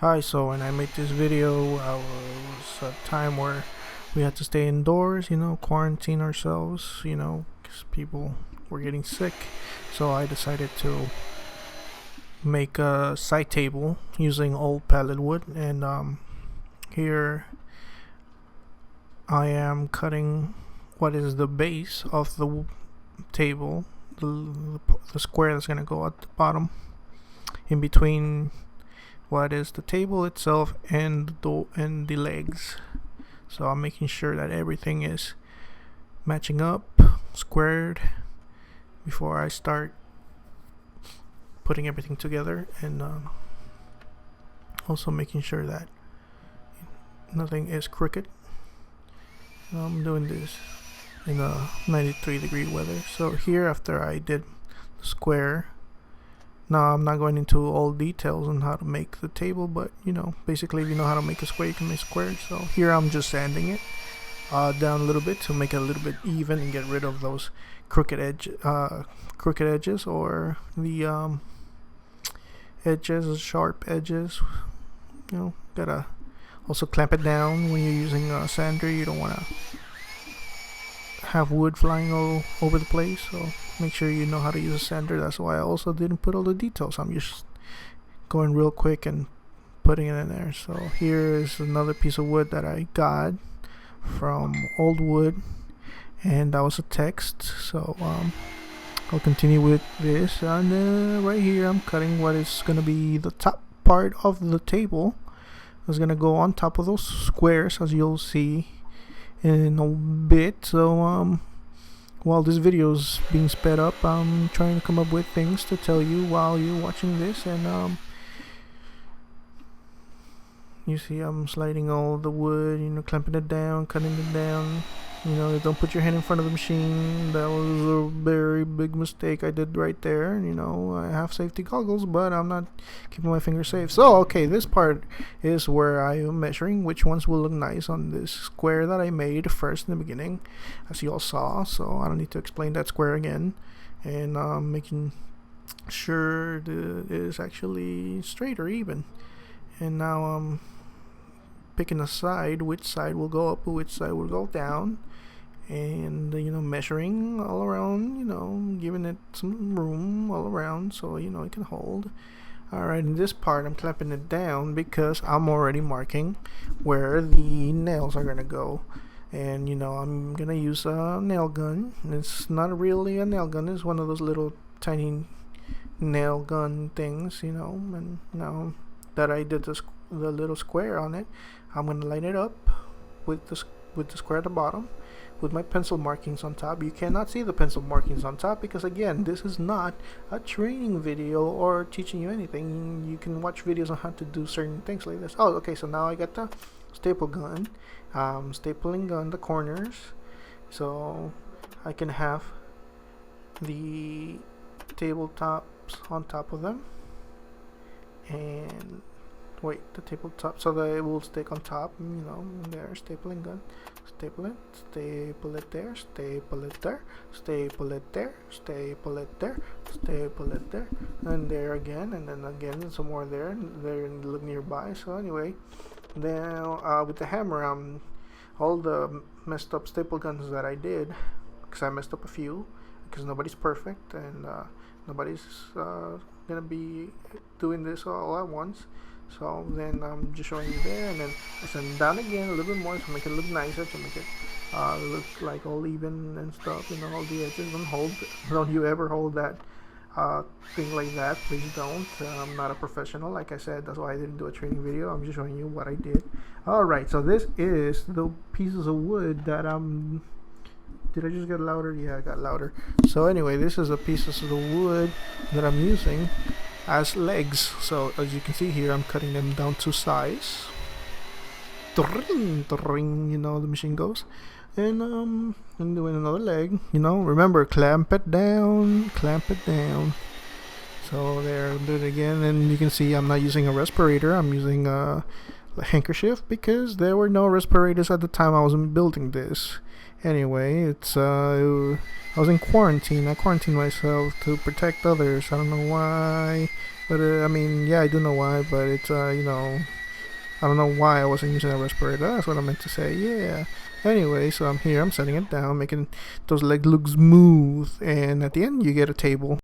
Hi, so when I made this video, it was a time where we had to stay indoors, quarantine ourselves, because people were getting sick. So I decided to make a side table using old pallet wood, and here I am cutting what is the base of the table, the square that's going to go at the bottom, in between what is the table itself and the legs. So I'm making sure that everything is matching up, squared, before I start putting everything together, and also making sure that nothing is crooked. I'm doing this in a 93-degree weather. So here, after I did the square, now I'm not going into all details on how to make the table, but basically if you know how to make a square, you can make a square. So here I'm just sanding it down a little bit to make it a little bit even and get rid of those crooked edges, or the edges, sharp edges. Gotta also clamp it down when you're using a sander. You don't want to have wood flying all over the place, so make sure you know how to use a sander. That's why I also didn't put all the details. I'm just going real quick and putting it in there. So here is another piece of wood that I got from Old Wood, and that was a text. So I'll continue with this, and right here I'm cutting what is going to be the top part of the table. It's going to go on top of those squares, as you'll see in a bit. So while this video is being sped up, I'm trying to come up with things to tell you while you're watching this. And you see I'm sliding all the wood, clamping it down, cutting it down. Don't put your hand in front of the machine. That was a very big mistake I did right there. I have safety goggles, but I'm not keeping my fingers safe. So, okay, this part is where I am measuring which ones will look nice on this square that I made first in the beginning, as you all saw. So I don't need to explain that square again. And making sure it is actually straight or even. And now I'm picking a side, which side will go up, which side will go down, and measuring all around, giving it some room all around so it can hold. Alright, in this part I'm clamping it down because I'm already marking where the nails are gonna go. And I'm gonna use a nail gun. It's not really a nail gun, it's one of those little tiny nail gun things, and now that I did the little square on it, I'm gonna line it up with the square at the bottom with my pencil markings on top. You cannot see the pencil markings on top because, again, this is not a training video or teaching you anything. You can watch videos on how to do certain things like this. Oh, okay, so now I got the staple gun, stapling gun the corners, so I can have the tabletops on top of them, and the tabletop, so that it will stick on top. There, stapling gun, staple it there, staple it there, staple it there, staple it there, staple it there, and there again, and then again some more there, and there nearby. So anyway, now with the hammer, all the messed up staple guns that I did, because I messed up a few, because nobody's perfect, and nobody's gonna be doing this all at once. So then I'm just showing you there, and then I send down again a little bit more to make it look nicer, to make it look like all even and stuff, all the edges. Don't you ever hold that thing like that, please don't. I'm not a professional, like I said. That's why I didn't do a training video. I'm just showing you what I did. Alright, so this is the pieces of wood that did I just get louder? Yeah, I got louder. So anyway, this is the pieces of the wood that I'm using as legs. So as you can see here, I'm cutting them down to size. The machine goes. And I'm doing another leg. Remember, clamp it down. So there, do it again, and you can see I'm not using a respirator. I'm using a handkerchief because there were no respirators at the time I was building this. Anyway, I was in quarantine. I quarantined myself to protect others. I don't know why, but I mean, yeah, I do know why, but it's I don't know why I wasn't using a respirator. That's what I meant to say. Yeah. Anyway, so I'm here. I'm setting it down, making those legs look smooth, and at the end you get a table.